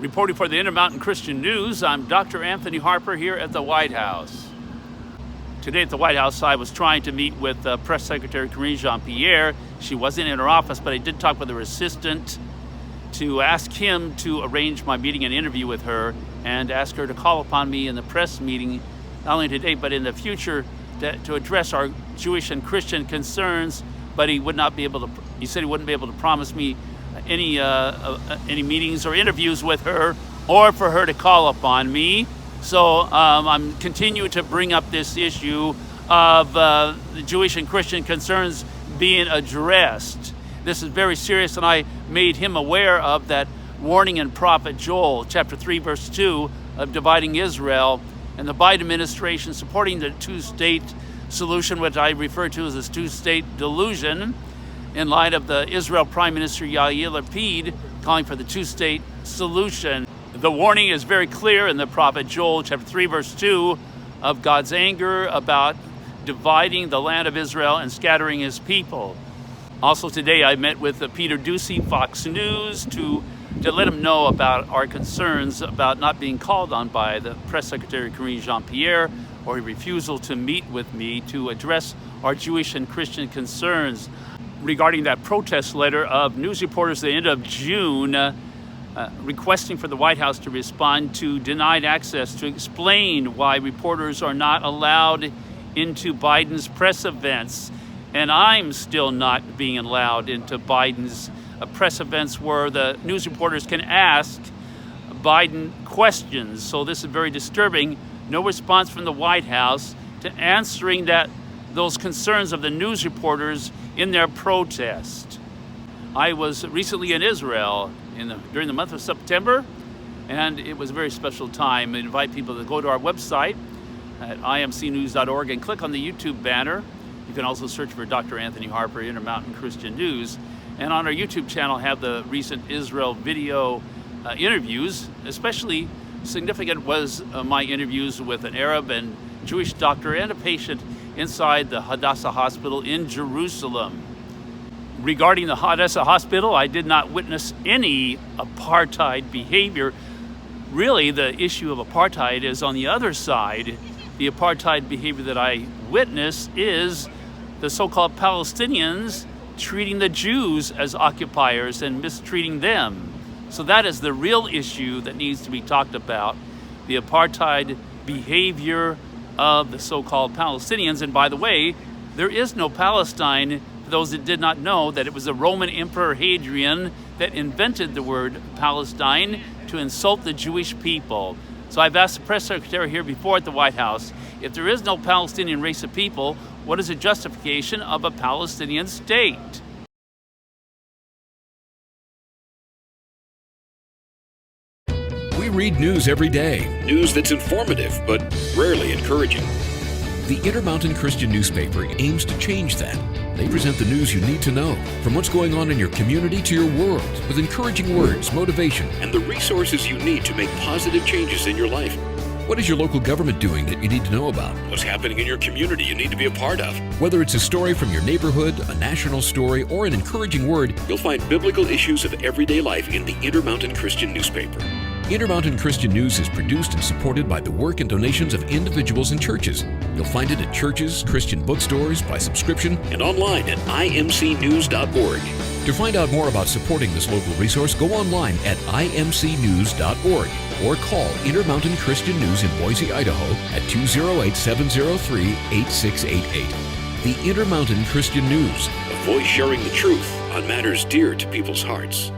Reporting for the Intermountain Christian News, I'm Dr. Anthony Harper here at the White House. Today at the White House, I was trying to meet with Press Secretary Karine Jean-Pierre. She wasn't in her office, but I did talk with her assistant to ask him to arrange my meeting and interview with her and ask her to call upon me in the press meeting, not only today, but in the future, to address our Jewish and Christian concerns. But he said he wouldn't be able to promise me any meetings or interviews with her, or for her to call upon me. So I'm continuing to bring up this issue of the Jewish and Christian concerns being addressed. This is very serious, and I made him aware of that warning in Prophet Joel, chapter 3, verse 2, of dividing Israel, and the Biden administration supporting the two-state solution, which I refer to as this two-state delusion, in light of the Israel Prime Minister Lapid calling for the two-state solution. The warning is very clear in the prophet Joel, chapter 3, verse 2, of God's anger about dividing the land of Israel and scattering his people. Also today I met with Peter Doocy, Fox News, to let him know about our concerns about not being called on by the Press Secretary Karine Jean-Pierre, or his refusal to meet with me to address our Jewish and Christian concerns regarding that protest letter of news reporters at the end of June requesting for the White House to respond to denied access to explain why reporters are not allowed into Biden's press events. And I'm still not being allowed into Biden's press events where the news reporters can ask Biden questions. So this is very disturbing. No response from the White House to answering those concerns of the news reporters in their protest. I was recently in Israel during the month of September, and it was a very special time. I invite people to go to our website at imcnews.org and click on the YouTube banner. You can also search for Dr. Anthony Harper, Intermountain Christian News. And on our YouTube channel have the recent Israel video interviews. Especially significant was my interviews with an Arab and Jewish doctor and a patient inside the Hadassah Hospital in Jerusalem. Regarding the Hadassah Hospital, I did not witness any apartheid behavior. Really, the issue of apartheid is on the other side. The apartheid behavior that I witnessed is the so-called Palestinians treating the Jews as occupiers and mistreating them. So that is the real issue that needs to be talked about, the apartheid behavior of the so-called Palestinians. And by the way, there is no Palestine. For those that did not know, that it was the Roman Emperor Hadrian that invented the word Palestine to insult the Jewish people. So I've asked the press secretary here before at the White House, if there is no Palestinian race of people, what is the justification of a Palestinian state? We read news every day. News that's informative, but rarely encouraging. The Intermountain Christian newspaper aims to change that. They present the news you need to know, from what's going on in your community to your world, with encouraging words, motivation, and the resources you need to make positive changes in your life. What is your local government doing that you need to know about? What's happening in your community you need to be a part of? Whether it's a story from your neighborhood, a national story, or an encouraging word, you'll find biblical issues of everyday life in the Intermountain Christian newspaper. Intermountain Christian News is produced and supported by the work and donations of individuals and churches. You'll find it at churches, Christian bookstores, by subscription, and online at imcnews.org. To find out more about supporting this local resource, go online at imcnews.org or call Intermountain Christian News in Boise, Idaho at 208-703-8688. The Intermountain Christian News, a voice sharing the truth on matters dear to people's hearts.